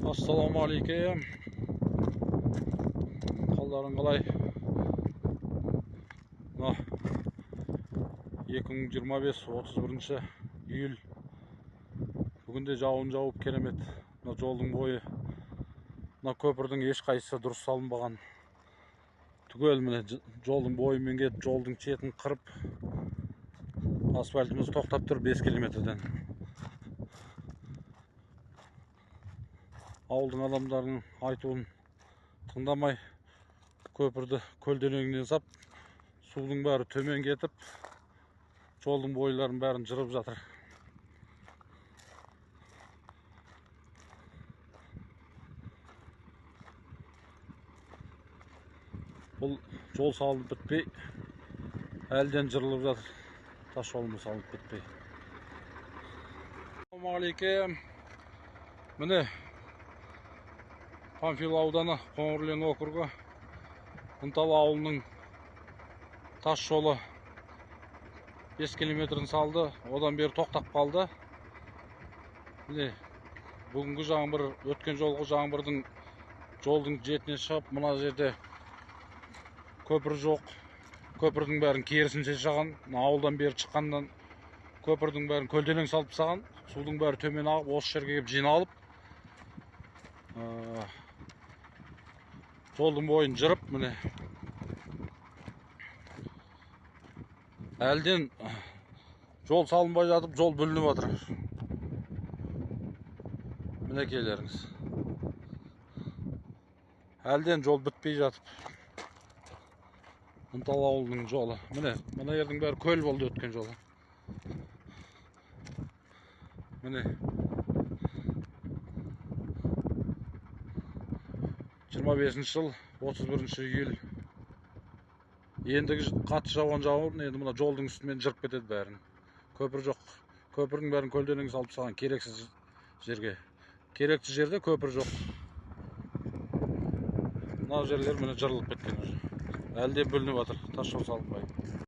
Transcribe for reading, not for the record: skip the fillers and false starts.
Assalamu alaikum. Қалдарың қалай? 2025-31 июль. Бүгінде жауын жауып керемет. Жолдың бойы, көпірдің ешқайсысы дұрыс салынбаған. Түгел міне жолдың бойымен кетіп, жолдың шетін қырып, асфальтымыз тоқтап тұр 5 километрден. Ауылдың адамдарының айтуын тыңдамай, көпірді көлденеңінен сап, судың бәрі төмен кетіп, жолдың бойларын бәрін жырып жатыр. Бұл жол салынып бітпей, әлден жырылып жатыр. Тас жолымыз салынып бітпей. Ассалаумағалейкум. Міне Панфил ауданы, Қоңырлен округы, Ынталы ауылының тас жолы 5 километрін салды, одан бері тоқтап қалды. Міне бүгінгі жаңбыр, өткен жолғы жаңбырдың жолдың жетіне шығып, мына жерде көпір жоқ. Көпірдің бәрін керісінше шаған, ауылдан бері шыққаннан көпірдің бәрін көлденең салып тастаған. Судың бәрі төмен ағып, осы жерге келіп жиналып, жолдың бойын жырып, міне әлден жол салынбай жатып, жол бүлініп жатыр. Мінекейлеріңіз. Әлден жол бітпей жатып. Ынталы ауылының жолы. Міне, мына жердің бәрі көл болды өткен жолы. Міне 25 жыл 31 июль. Ендігі қатты жауған жауын, енді мына жолдың үстімен жырып кетеді бәрін. Көпір жоқ. Көпірдің бәрін көлденең салып тастаған, керексіз жерге. Керекті жерде көпір жоқ. Мына жерлер міне жырылып кеткен. Әлде бүлініп жатыр, тас жол салынбай.